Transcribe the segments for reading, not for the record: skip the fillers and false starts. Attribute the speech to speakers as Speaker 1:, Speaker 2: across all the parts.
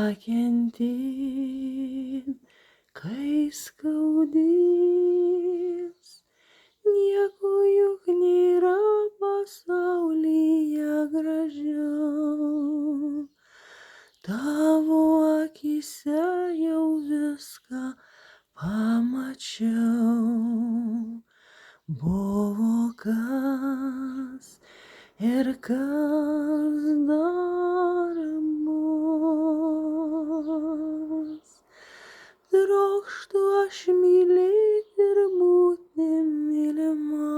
Speaker 1: pakentėt, kai skaudės. Nieko juk nėra pasaulyje gražiau. Tavo akyse jau viską pamačiau. Buvo kas ir kas dar bus. Trokštu aš mylėti ir būti mylima.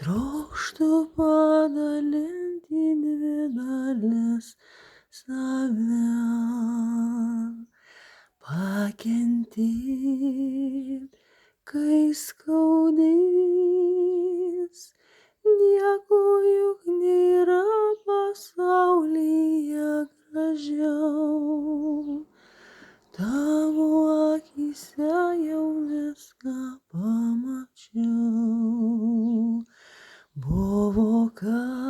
Speaker 1: Trokštu padalinti į dvi dalis save. Pakentėt, kai skaudės. Nieko juk nėra pasaulyje gražiau. Tavo akyse jau viską pamačiau. Buvo kas